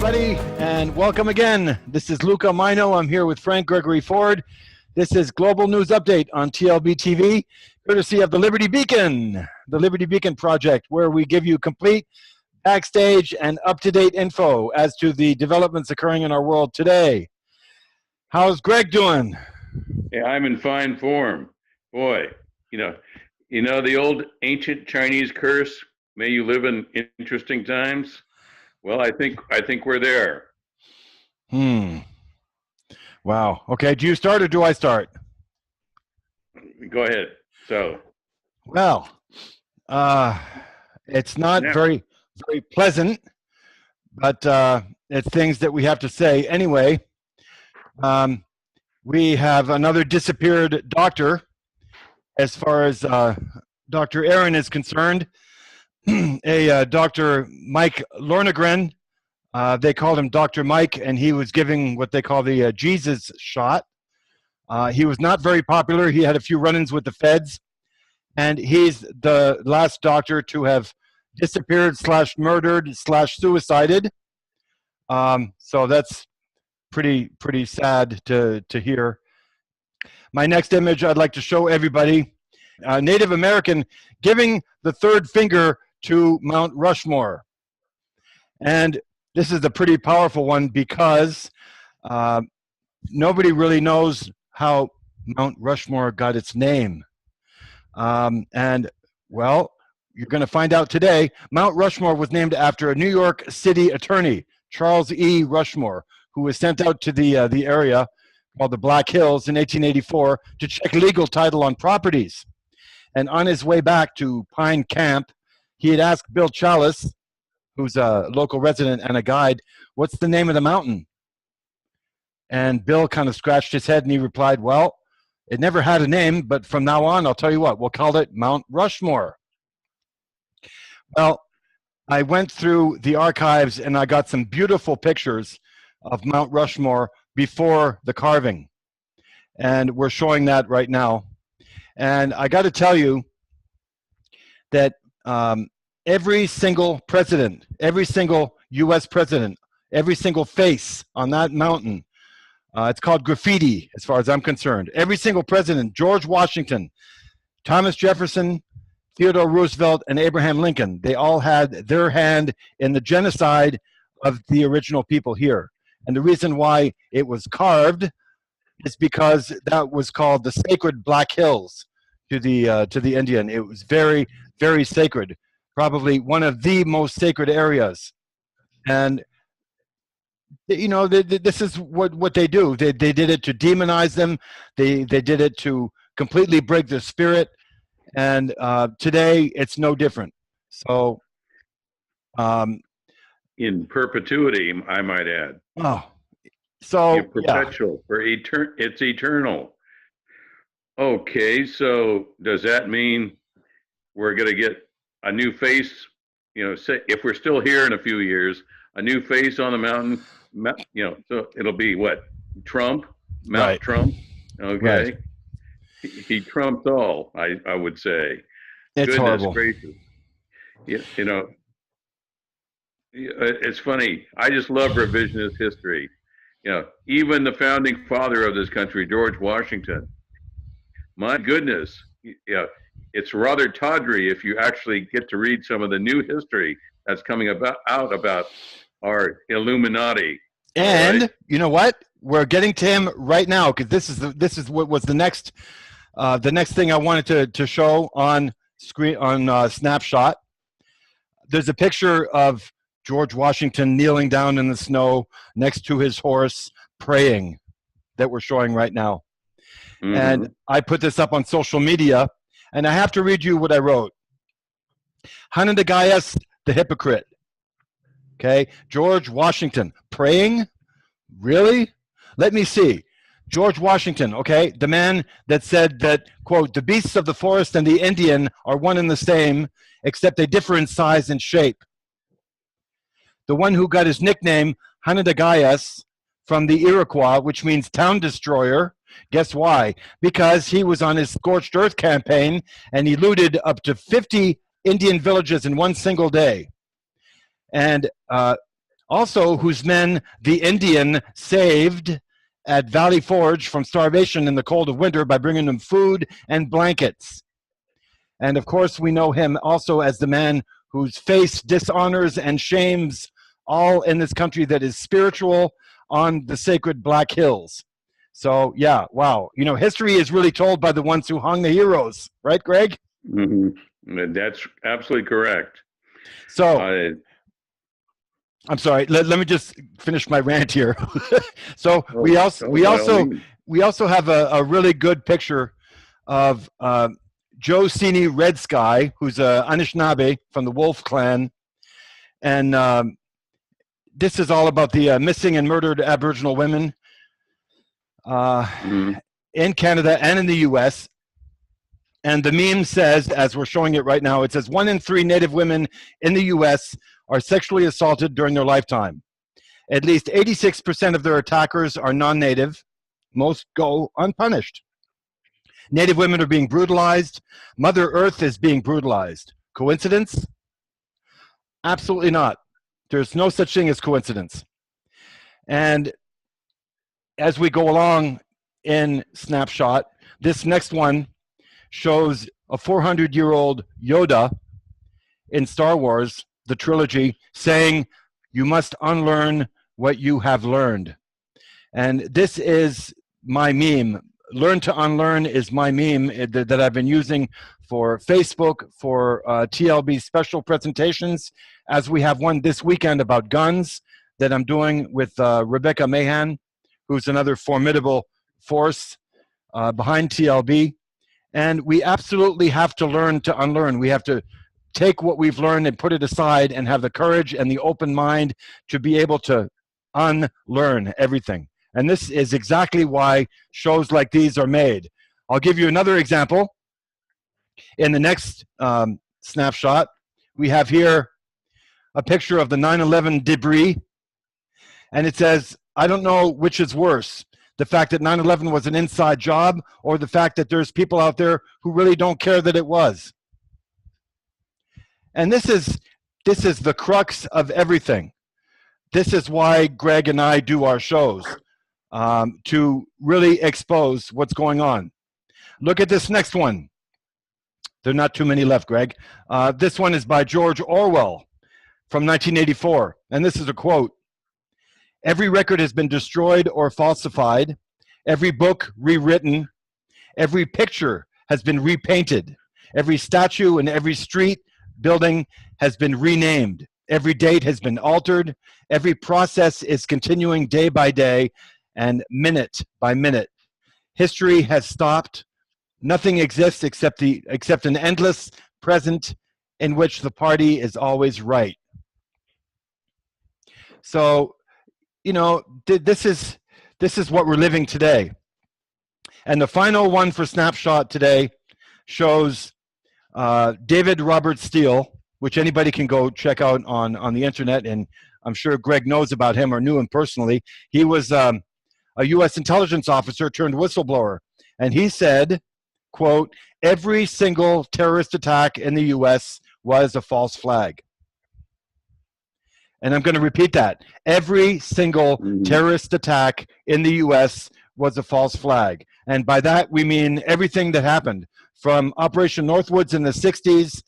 everybody, and welcome again. This is Luca Majno. I'm here with Frank Gregory Ford. This is Global News Update on TLBTV, courtesy of the Liberty Beacon Project, where we give you complete backstage and up-to-date info as to the developments occurring in our world today. How's Greg doing? Yeah, I'm in fine form. Boy, you know the old ancient Chinese curse, may you live in interesting times? Well, I think we're there. Wow. Okay, do you start or do I start? Go ahead. So, well, it's not very pleasant, but it's things that we have to say anyway. We have another disappeared doctor, as far as Dr. Aaron is concerned. Dr. Mike Lornegren, they called him Dr. Mike, and he was giving what they call the Jesus shot. He was not very popular. He had a few run-ins with the feds, and he's the last doctor to have disappeared / murdered / suicided. So that's pretty sad to hear. My next image I'd like to show everybody, Native American giving the third finger to Mount Rushmore. And this is a pretty powerful one because nobody really knows how Mount Rushmore got its name. And, well, you're going to find out today. Mount Rushmore was named after a New York City attorney, Charles E. Rushmore, who was sent out to the area called the Black Hills in 1884 to check legal title on properties. And on his way back to Pine Camp, he had asked Bill Chalice, who's a local resident and a guide, what's the name of the mountain? And Bill kind of scratched his head and he replied, well, it never had a name, but from now on, I'll tell you what, we'll call it Mount Rushmore. Well, I went through the archives and I got some beautiful pictures of Mount Rushmore before the carving. And we're showing that right now. And I got to tell you that every single president, every single U.S. president, every single face on that mountain, it's called graffiti as far as I'm concerned. Every single president, George Washington, Thomas Jefferson, Theodore Roosevelt, and Abraham Lincoln, they all had their hand in the genocide of the original people here. And the reason why it was carved is because that was called the sacred Black Hills to the Indian. It was very, very sacred, probably one of the most sacred areas. And you know, this is what they do. They did it to demonize them. They did it to completely break their spirit. And today it's no different. So, in perpetuity, I might add. Oh, so perpetual, yeah. It's eternal. Okay, so does that mean we're going to get a new face? You know, say if we're still here in a few years, a new face on the mountain. You know, so it'll be what? Trump, Mount right. Trump. Okay, right. He trumped all. I would say. It's horrible. Gracious. You know. It's funny. I just love revisionist history. You know, even the founding father of this country, George Washington. My goodness, you know, it's rather tawdry if you actually get to read some of the new history that's coming out about our Illuminati. And right? You know what? We're getting to him right now because this is what was the next thing I wanted to show on screen on Snapshot. There's a picture of George Washington kneeling down in the snow next to his horse praying that we're showing right now. Mm-hmm. And I put this up on social media, and I have to read you what I wrote. Hanadagayus, the hypocrite. Okay, George Washington praying? Really? Let me see. George Washington, okay, the man that said that, quote, the beasts of the forest and the Indian are one and the same, except they differ in size and shape. The one who got his nickname, hanadagayus, from the Iroquois, which means town destroyer. Guess why? Because he was on his scorched earth campaign and he looted up to 50 Indian villages in one single day. And also whose men the Indian saved at Valley Forge from starvation in the cold of winter by bringing them food and blankets. And of course, we know him also as the man whose face dishonors and shames all in this country that is spiritual on the sacred Black Hills. So, yeah, wow. You know, history is really told by the ones who hung the heroes, right, Greg? Mm-hmm. That's absolutely correct. So, I'm sorry. Let me just finish my rant here. So we also have a really good picture of Joe Sini Red Sky, who's a Anishinaabe from the Wolf Clan, and this is all about the missing and murdered Aboriginal women in Canada and in the U.S. And the meme says, as we're showing it right now, it says 1 in 3 Native women in the U.S. are sexually assaulted during their lifetime. At least 86% of their attackers are non-Native. Most go unpunished. Native women are being brutalized. Mother Earth is being brutalized. Coincidence? Absolutely not. There's no such thing as coincidence. And as we go along in Snapshot, this next one shows a 400-year-old Yoda in Star Wars, the trilogy, saying, "You must unlearn what you have learned." And this is my meme. Learn to unlearn is my meme that I've been using for Facebook, for TLB special presentations, as we have one this weekend about guns that I'm doing with Rebecca Mahan, who's another formidable force behind TLB. And we absolutely have to learn to unlearn. We have to take what we've learned and put it aside and have the courage and the open mind to be able to unlearn everything. And this is exactly why shows like these are made. I'll give you another example. In the next snapshot, we have here a picture of the 9/11 debris. And it says, I don't know which is worse, the fact that 9/11 was an inside job or the fact that there's people out there who really don't care that it was. And this is the crux of everything. This is why Greg and I do our shows, to really expose what's going on. Look at this next one. There are not too many left, Greg. This one is by George Orwell from 1984. And this is a quote. "Every record has been destroyed or falsified. Every book rewritten. Every picture has been repainted. Every statue and every street building has been renamed. Every date has been altered. Every process is continuing day by day and minute by minute. History has stopped. Nothing exists except an endless present in which the party is always right." So, you know, this is what we're living today. And the final one for Snapshot today shows David Robert Steele, which anybody can go check out on the internet, and I'm sure Greg knows about him or knew him personally. He was a U.S. intelligence officer turned whistleblower, and he said, quote, "Every single terrorist attack in the U.S. was a false flag." And I'm going to repeat that. Every single terrorist attack in the U.S. was a false flag. And by that, we mean everything that happened from Operation Northwoods in the 60s,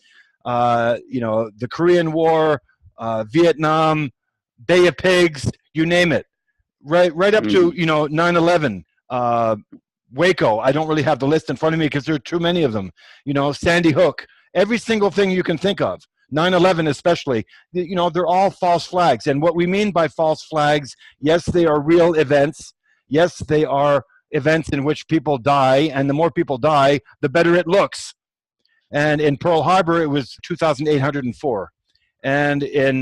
you know, the Korean War, Vietnam, Bay of Pigs, you name it. Right up to, you know, 9/11, Waco. I don't really have the list in front of me because there are too many of them. You know, Sandy Hook. Every single thing you can think of. 9/11 especially, you know, they're all false flags. And what we mean by false flags, yes, they are real events. Yes, they are events in which people die, and the more people die, the better it looks. And in Pearl Harbor, it was 2,804. And in,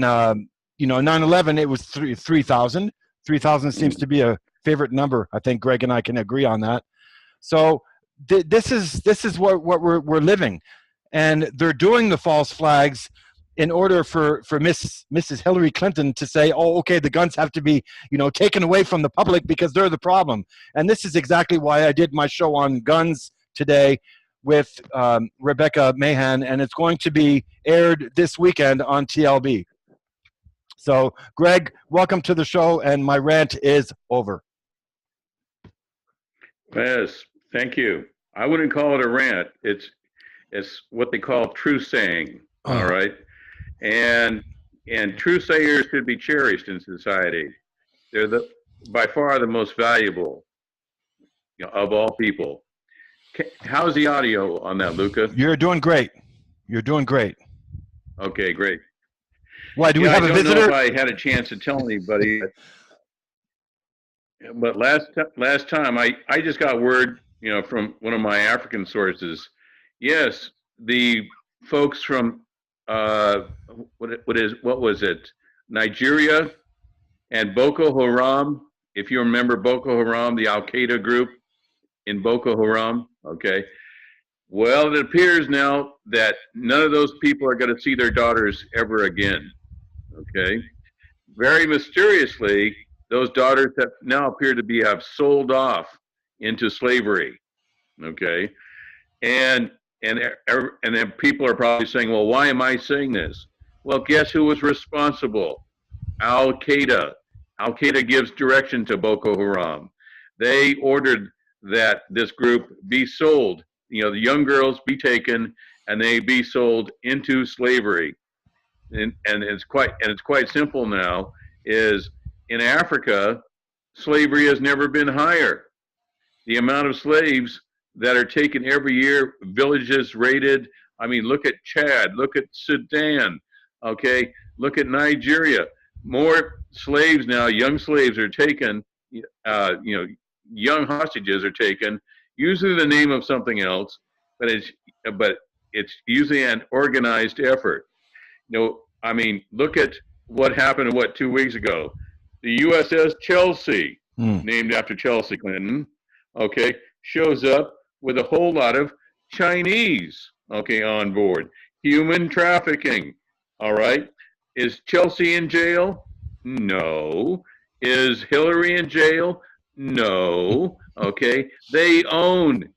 you know, 9/11, it was 3,000. 3,000 seems to be a favorite number. I think Greg and I can agree on that. So this is what we're living. And they're doing the false flags in order for Mrs. Hillary Clinton to say, oh, okay, the guns have to be, you know, taken away from the public because they're the problem. And this is exactly why I did my show on guns today with Rebecca Mahan, and it's going to be aired this weekend on TLB. So, Greg, welcome to the show, and my rant is over. Yes, thank you. I wouldn't call it a rant. It's what they call truth saying. All Oh, right, and truth sayers should be cherished in society. They're the by far the most valuable, of all people. How's the audio on that, Luca? you're doing great. You're doing great. Okay, great. Why, do we Yeah, I have a don't know if visitor? I had a chance to tell anybody, but last time I just got word, from one of my African sources. Yes, the folks from what was it? Nigeria and Boko Haram. If you remember Boko Haram, the Al Qaeda group in Boko Haram. Okay. Well, it appears now that none of those people are going to see their daughters ever again. Okay. Very mysteriously, those daughters have now appear to have sold off into slavery. Okay, and and then people are probably saying, well, why am I saying this? Well, guess who was responsible? Al Qaeda. Al Qaeda gives direction to Boko Haram. They ordered that this group be sold. The young girls be taken and they be sold into slavery. And it's quite simple now. Is in Africa, slavery has never been higher. The amount of slaves that are taken every year, villages raided. I mean, look at Chad, look at Sudan, okay, look at Nigeria. More slaves now, young slaves are taken, young hostages are taken, usually in the name of something else, but it's usually an organized effort. I mean, look at what happened, 2 weeks ago? The USS Chelsea, Hmm. named after Chelsea Clinton, okay, shows up with a whole lot of Chinese, okay, on board. Human trafficking, all right. Is Chelsea in jail? No. Is Hillary in jail? No. Okay. They own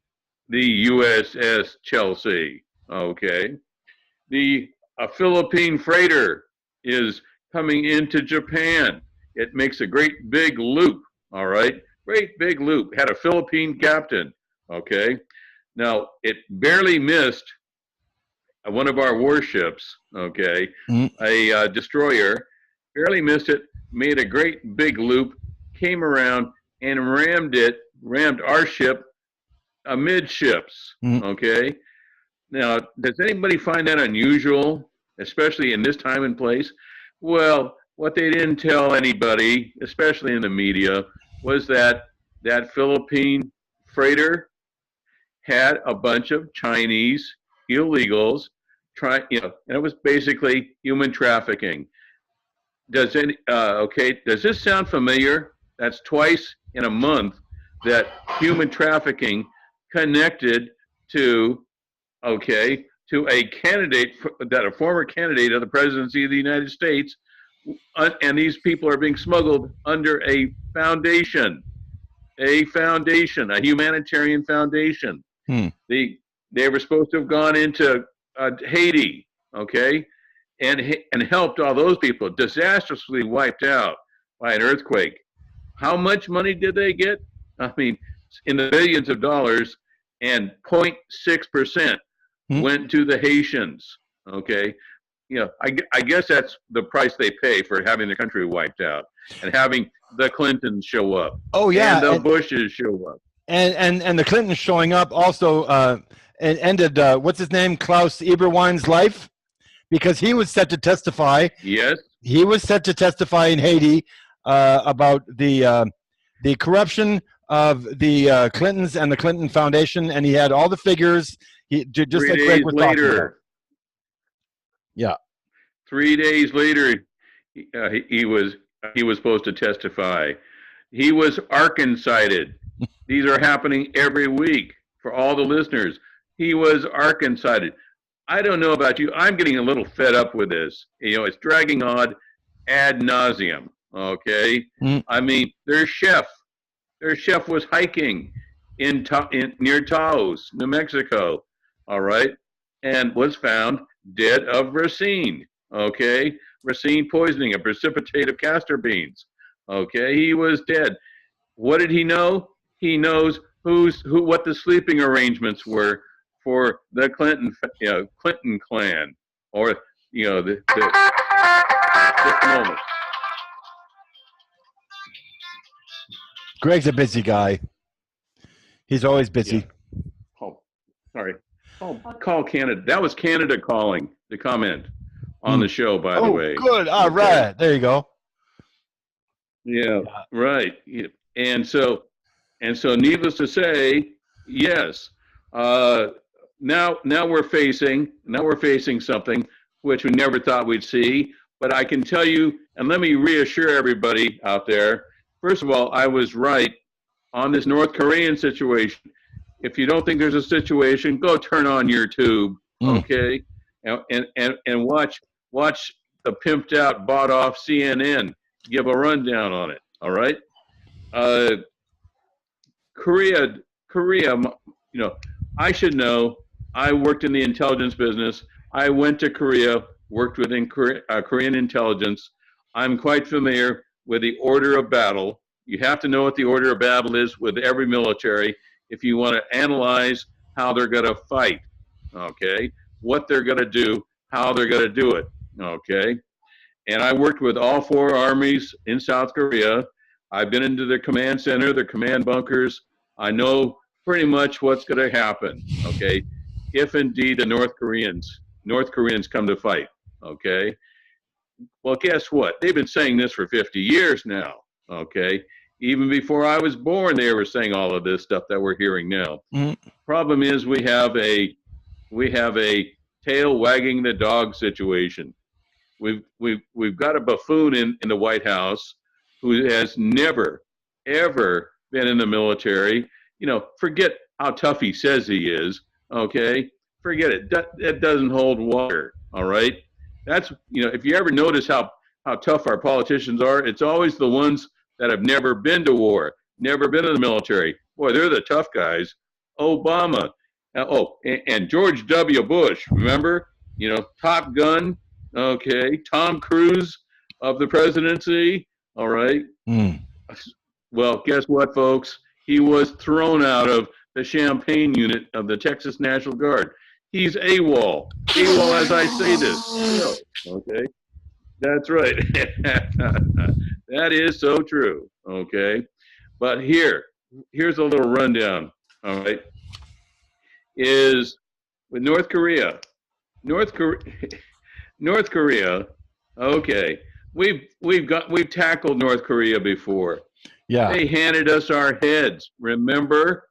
the USS Chelsea, okay. The A Philippine freighter is coming into Japan. It makes a great big loop, all right? Great big loop. Had a Philippine captain, okay? Now, it barely missed one of our warships, okay? Hmm. A destroyer, barely missed it, made a great big loop, came around and rammed our ship amidships, Hmm. okay? Now, does anybody find that unusual, especially in this time and place? Well, what they didn't tell anybody, especially in the media, was that that Philippine freighter had a bunch of Chinese illegals and it was basically human trafficking. Does this sound familiar? That's twice in a month that human trafficking connected to to a former candidate of the presidency of the United States, and these people are being smuggled under a foundation, a humanitarian foundation. Hmm. They were supposed to have gone into Haiti, okay, and helped all those people, disastrously wiped out by an earthquake. How much money did they get? I mean, in the billions of dollars, and 0.6% Hmm. went to the Haitians. Okay, I guess that's the price they pay for having their country wiped out and having the Clintons show up Oh, and yeah. the Bushes show up. And the Clintons showing up also and ended, what's his name, Klaus Eberwein's life, because he was set to testify. Yes, He was set to testify in Haiti about the corruption of the Clintons and the Clinton Foundation, and he had all the figures. Just three like Greg days was talking about. later, Yeah. 3 days later, he was supposed to testify. He was Arkancided. These are happening every week for all the listeners. He was Arkancided. I don't know about you. I'm getting a little fed up with this. It's dragging on ad nauseum. Okay. Mm. I mean, their chef was hiking near Taos, New Mexico. All right. And was found dead of racine. Okay. racine poisoning, a precipitate of castor beans. Okay, he was dead. What did he know? He knows what the sleeping arrangements were for the Clinton clan, or just a moment. Greg's a busy guy. He's always busy. Yeah. Oh, sorry. Oh, call Canada. That was Canada calling to comment on the show, by the way. Good. All right. There you go. Yeah, right. And so needless to say, yes. Now we're facing something which we never thought we'd see. But I can tell you, and let me reassure everybody out there. First of all, I was right on this North Korean situation. If you don't think there's a situation, go turn on your tube, okay, and watch the pimped out, bought off CNN give a rundown on it. All right, Korea. I should know. I worked in the intelligence business. I went to Korea, worked within Korean intelligence. I'm quite familiar with the order of battle. You have to know what the order of battle is with every military if you want to analyze how they're going to fight, okay? What they're going to do, how they're going to do it, okay? And I worked with all 4 armies in South Korea. I've been into the command center, the command bunkers. I know pretty much what's going to happen, okay? If indeed the North Koreans come to fight, okay? Well, guess what? They've been saying this for 50 years now, okay? Even before I was born, they were saying all of this stuff that we're hearing now. Problem is we have a tail wagging the dog situation. We've got a buffoon in the White House who has never, ever been in the military. Forget how tough he says he is, okay? Forget it. That doesn't hold water, all right? That's, if you ever notice how tough our politicians are, it's always the ones that have never been to war, never been in the military. Boy, they're the tough guys. Obama. And George W. Bush, remember? Top Gun, okay? Tom Cruise of the presidency, all right? Well, guess what, folks? He was thrown out of the Champaign unit of the Texas National Guard. He's AWOL. AWOL as I say this. Okay? That's right. That is so true. Okay? But here's a little rundown. All right? Is with North Korea. North Korea, okay. We've tackled North Korea before. Yeah. They handed us our heads. Remember,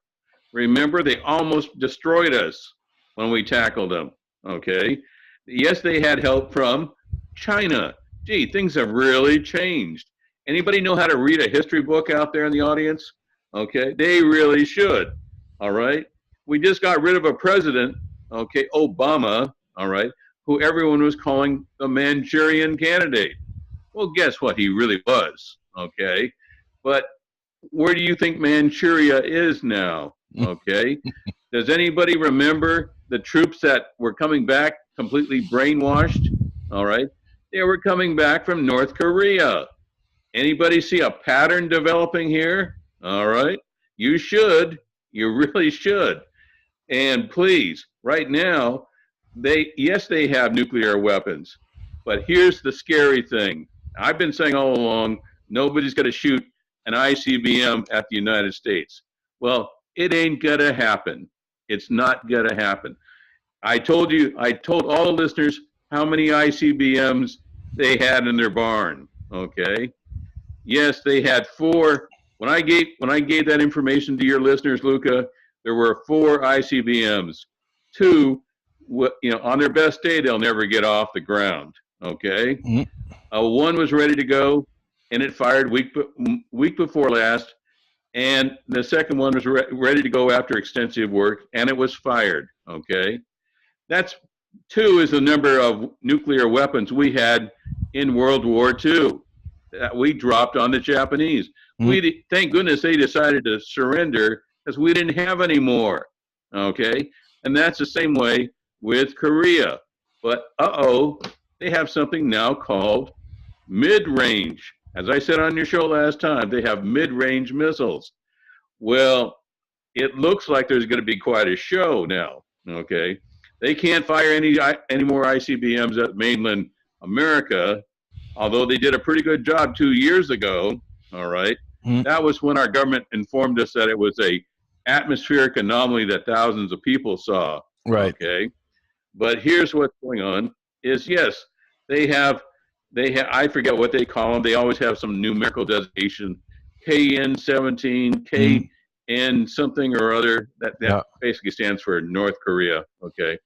they almost destroyed us when we tackled them. Okay. Yes, they had help from China. Gee, things have really changed. Anybody know how to read a history book out there in the audience? Okay, they really should. All right. We just got rid of a president, okay, Obama, all right, who everyone was calling the Manchurian candidate. Well, guess what? He really was. Okay. But where do you think Manchuria is now? Okay. Does anybody remember the troops that were coming back completely brainwashed? All right. They were coming back from North Korea. Anybody see a pattern developing here? All right. You should. You really should. And please, right now, they have nuclear weapons. But here's the scary thing. I've been saying all along, nobody's going to shoot an ICBM at the United States. Well, it ain't going to happen. It's not going to happen. I told all the listeners how many ICBMs they had in their barn, okay? Yes, they had 4. When I gave that information to your listeners, Luca, there were 4 ICBMs. 2, on their best day, they'll never get off the ground, okay? 1 was ready to go, and it fired week before last, and the second one was ready to go after extensive work, and it was fired, okay? That's 2 is the number of nuclear weapons we had in World War II that we dropped on the Japanese. Thank goodness they decided to surrender because we didn't have any more, okay? And that's the same way with Korea. But, they they have something now called mid-range. As I said on your show last time, they have mid-range missiles. Well, it looks like there's going to be quite a show now. Okay, they can't fire any more ICBMs at mainland America, although they did a pretty good job 2 years ago. All right, that was when our government informed us that it was a atmospheric anomaly that thousands of people saw. Right. Okay, but here's what's going on: is yes, they have I forget what they call them. They always have some numerical designation, KN-17, KN something or other. That basically stands for North Korea. Okay,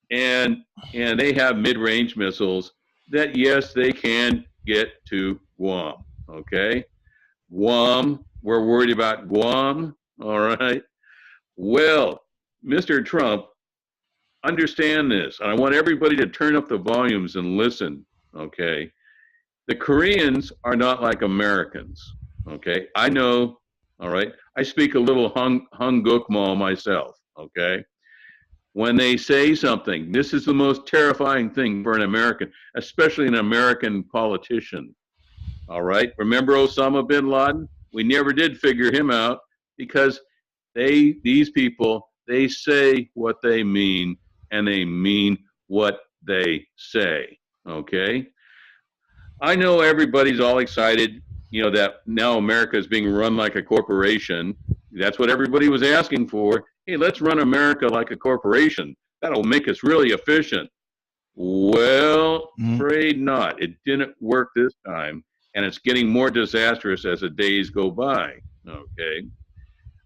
and they have mid-range missiles that yes, they can get to Guam. Okay, Guam. We're worried about Guam. All right. Well, Mr. Trump, understand this. I want everybody to turn up the volumes and listen. Okay. The Koreans are not like Americans. Okay. I know. All right. I speak a little Hangukmal myself. Okay. When they say something, this is the most terrifying thing for an American, especially an American politician. All right. Remember Osama bin Laden? We never did figure him out because these people, they say what they mean and they mean what they say. Okay. I know everybody's all excited, that now America is being run like a corporation. That's what everybody was asking for. Hey, let's run America like a corporation. That'll make us really efficient. Well, afraid not. It didn't work this time, and it's getting more disastrous as the days go by. Okay.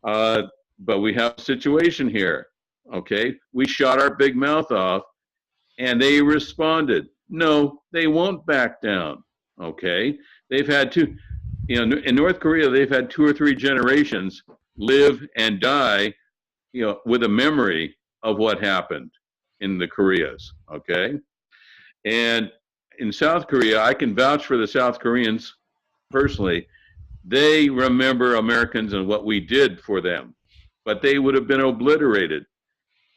But we have a situation here. Okay. We shot our big mouth off, and they responded. No, they won't back down. Okay. They've had in North Korea, they've had 2 or 3 generations live and die, with a memory of what happened in the Koreas. Okay. And in South Korea, I can vouch for the South Koreans personally. They remember Americans and what we did for them, but they would have been obliterated.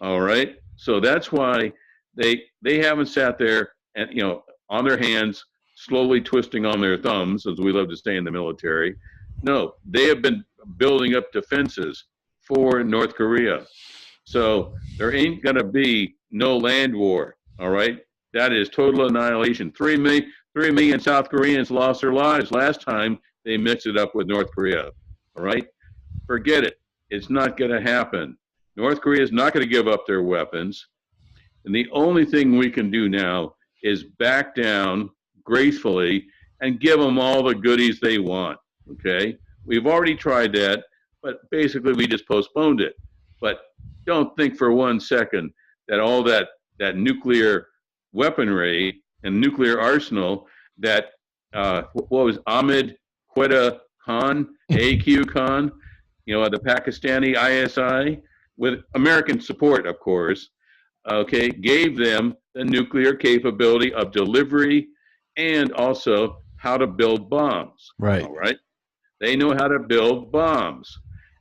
All right. So that's why they haven't sat there and, on their hands, slowly twisting on their thumbs, as we love to say in the military. No, they have been building up defenses for North Korea. So there ain't going to be no land war. All right. That is total annihilation. 3 million South Koreans lost their lives last time they mixed it up with North Korea. All right. Forget it. It's not going to happen. North Korea is not going to give up their weapons. And the only thing we can do now is back down gracefully and give them all the goodies they want. Okay. We've already tried that, but basically we just postponed it. But don't think for 1 second that all that nuclear weaponry and nuclear arsenal that, what was Ahmed Quetta Khan, AQ Khan, the Pakistani ISI, with American support, of course, okay, gave them the nuclear capability of delivery and also how to build bombs. Right. All right. They know how to build bombs.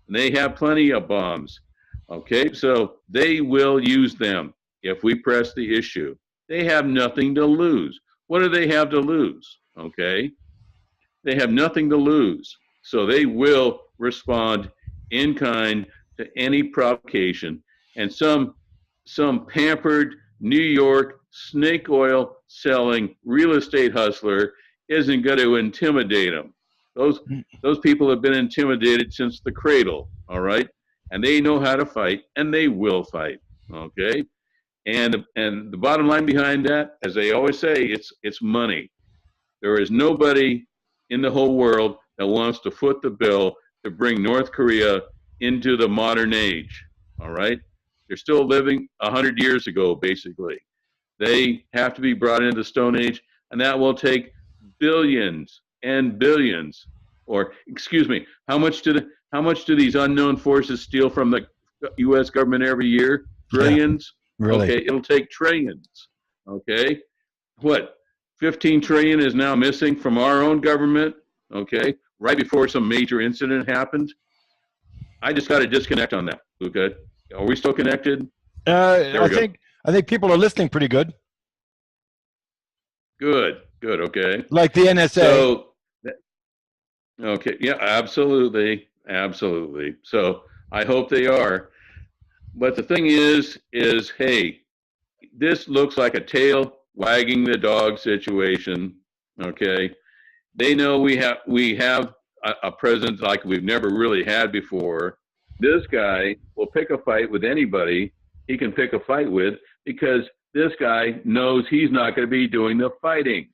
And they have plenty of bombs. Okay. So they will use them if we press the issue. They have nothing to lose. What do they have to lose? Okay. They have nothing to lose. So they will respond in kind to any provocation. And some pampered New York snake oil selling real estate hustler isn't going to intimidate them. Those people have been intimidated since the cradle. All right. And they know how to fight, and they will fight. Okay. And the bottom line behind that, as they always say, it's money. There is nobody in the whole world that wants to foot the bill to bring North Korea into the modern age. All right. They're still living 100 years ago, basically. They have to be brought into the Stone Age, and that will take billions and billions. Or, excuse me, how much do these unknown forces steal from the U.S. government every year? Trillions? Yeah, really? Okay, it'll take trillions. Okay? What? 15 trillion is now missing from our own government? Okay? Right before some major incident happened? I just got to disconnect on that, Luca. Are we still connected? I think people are listening pretty good. Good, good, okay. like the NSA. So, okay, yeah, absolutely, absolutely. So I hope they are. But the thing is, hey, this looks like a tail wagging the dog situation. Okay, they know we have a president like we've never really had before. This guy will pick a fight with anybody he can pick a fight with because this guy knows he's not going to be doing the fighting.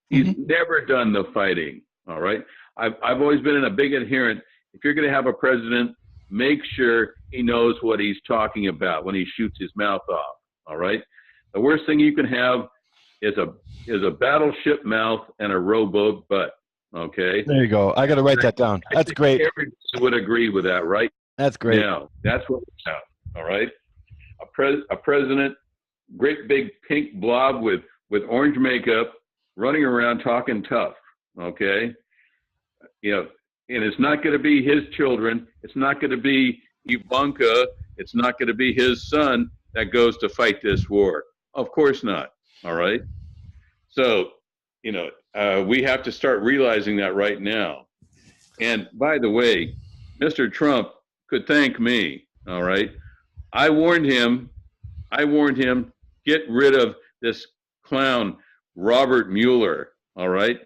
He's never done the fighting. All right. I've always been a big adherent. If you're going to have a president, make sure he knows what he's talking about when he shoots his mouth off. All right. The worst thing you can have is a battleship mouth and a rowboat butt. Okay. There you go. I got to write that down. That's great. Everybody would agree with that, right? That's great. Now, that's what we have. All right. A president, great big pink blob with orange makeup, running around talking tough. Okay. You know, and it's not going to be his children. It's not going to be Ivanka. It's not going to be his son that goes to fight this war. Of course not. All right. So, you know, we have to start realizing that right now. And by the way, Mr. Trump could thank me. All right. I warned him, get rid of this clown, Robert Mueller. All right.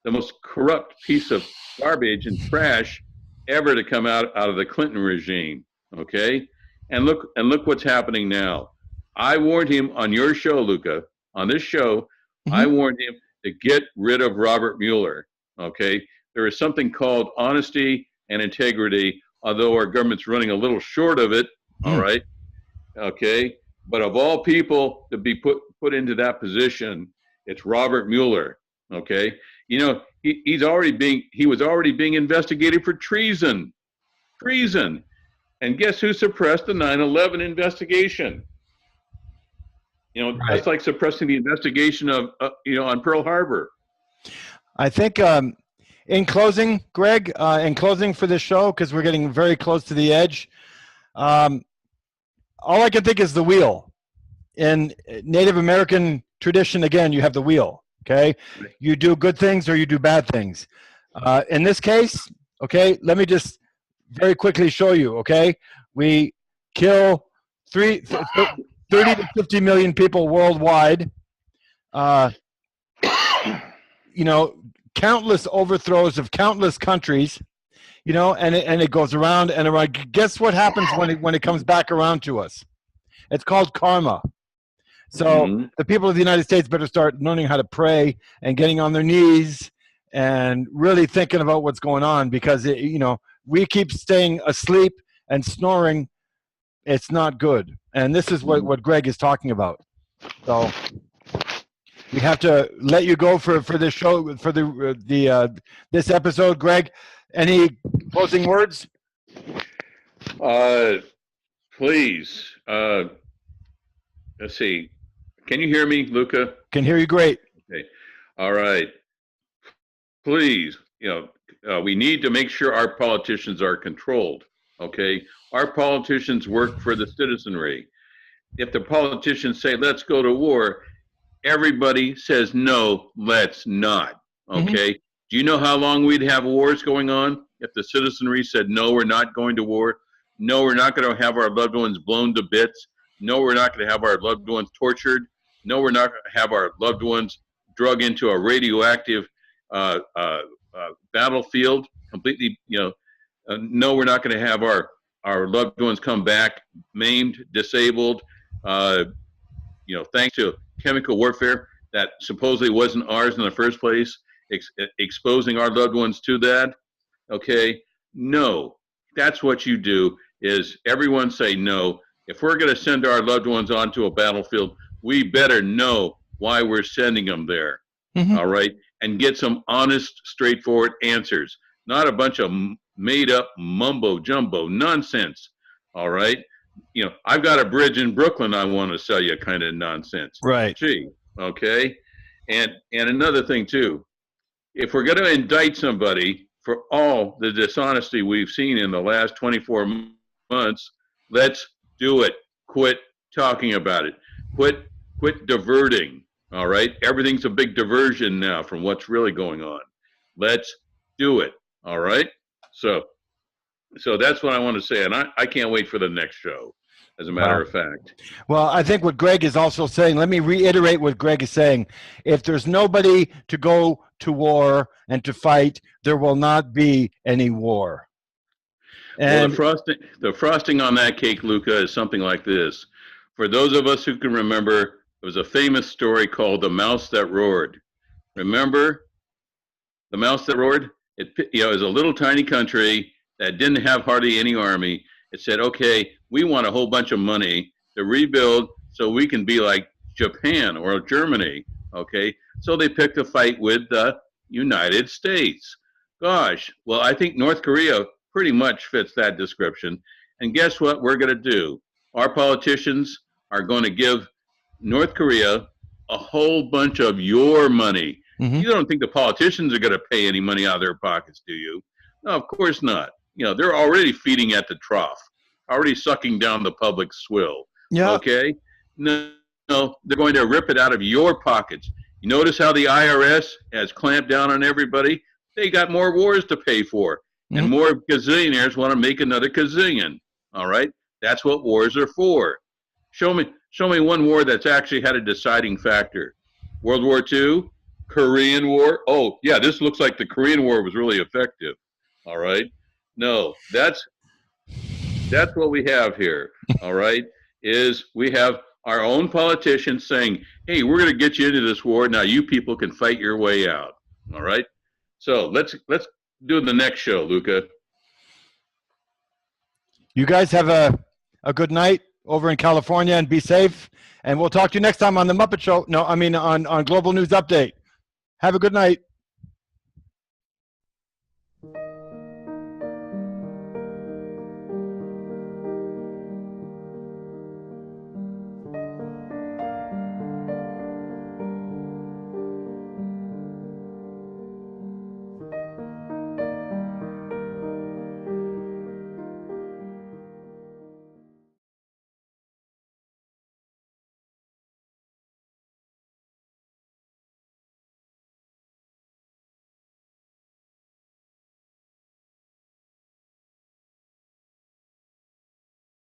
The most corrupt piece of garbage and trash ever to come out of the Clinton regime. Okay. And look what's happening now. I warned him on your show, Luca, on this show, I warned him to get rid of Robert Mueller. Okay. There is something called honesty and integrity, although our government's running a little short of it. All right. Okay. But of all people to be put into that position, it's Robert Mueller. Okay. You know, he was already being investigated for treason. Treason. And guess who suppressed the 9/11 investigation? You know, that's like suppressing the investigation of, on Pearl Harbor. I think in closing, Greg, in closing for this show, because we're getting very close to the edge, all I can think is the wheel. In Native American tradition, again, you have the wheel, okay? You do good things or you do bad things. In this case, okay, let me just very quickly show you, okay? We kill 30 to 50 million people worldwide. You know, countless overthrows of countless countries, you know, and it goes around and around. Guess what happens when it comes back around to us? It's called karma. So the people of the United States better start learning how to pray and getting on their knees and really thinking about what's going on, because we keep staying asleep and snoring. It's not good. And this is what Greg is talking about. So we have to let you go for this show, for this episode. Greg, any closing words? Please. Let's see. Can you hear me, Luca? Can hear you great. Okay. All right. Please, we need to make sure our politicians are controlled. Okay. Our politicians work for the citizenry. If the politicians say, let's go to war, everybody says, no, let's not. Okay. Do you know how long we'd have wars going on if the citizenry said, no, we're not going to war? No, we're not going to have our loved ones blown to bits. No, we're not going to have our loved ones tortured. No, we're not going to have our loved ones drug into a radioactive battlefield completely, no, we're not going to have our loved ones come back maimed, disabled, thanks to chemical warfare that supposedly wasn't ours in the first place, exposing our loved ones to that. Okay, no, that's what you do, is everyone say no. If we're going to send our loved ones onto a battlefield, we better know why we're sending them there. All right, and get some honest, straightforward answers, not a bunch of made up mumbo jumbo nonsense. All right. I've got a bridge in Brooklyn I want to sell you kind of nonsense. Right. Gee. Okay. And another thing too, if we're going to indict somebody for all the dishonesty we've seen in the last 24 months, let's do it. Quit talking about it. Quit diverting. All right. Everything's a big diversion now from what's really going on. Let's do it. All right. So, so that's what I want to say. And I can't wait for the next show, as a matter Wow. of fact. Well, I think what Greg is also saying, let me reiterate what Greg is saying. If there's nobody to go to war and to fight, there will not be any war. Well, And the frosting on that cake, Luca, is something like this. For those of us who can remember, it was a famous story called "The Mouse That Roared." Remember the mouse that roared? It was a little tiny country that didn't have hardly any army. It said, "Okay, we want a whole bunch of money to rebuild so we can be like Japan or Germany." Okay, so they picked a fight with the United States. Gosh, well, I think North Korea pretty much fits that description. And guess what we're going to do? Our politicians are going to give North Korea a whole bunch of your money. Mhm. You don't think the politicians are going to pay any money out of their pockets, do you? No, of course not. They're already feeding at the trough, already sucking down the public swill. Yeah. Okay? No, no, they're going to rip it out of your pockets. You notice how the IRS has clamped down on everybody? They got more wars to pay for. And more gazillionaires want to make another gazillion. All right? That's what wars are for. Show me one war that's actually had a deciding factor. World War II, Korean War. Oh, yeah, this looks like the Korean War was really effective. All right? No, that's what we have here. All right? Is we have our own politicians saying, "Hey, we're going to get you into this war. Now you people can fight your way out." All right? So, let's do the next show, Luca. You guys have a good night over in California and be safe. And we'll talk to you next time on the Muppet Show. No, I mean on Global News Update. Have a good night.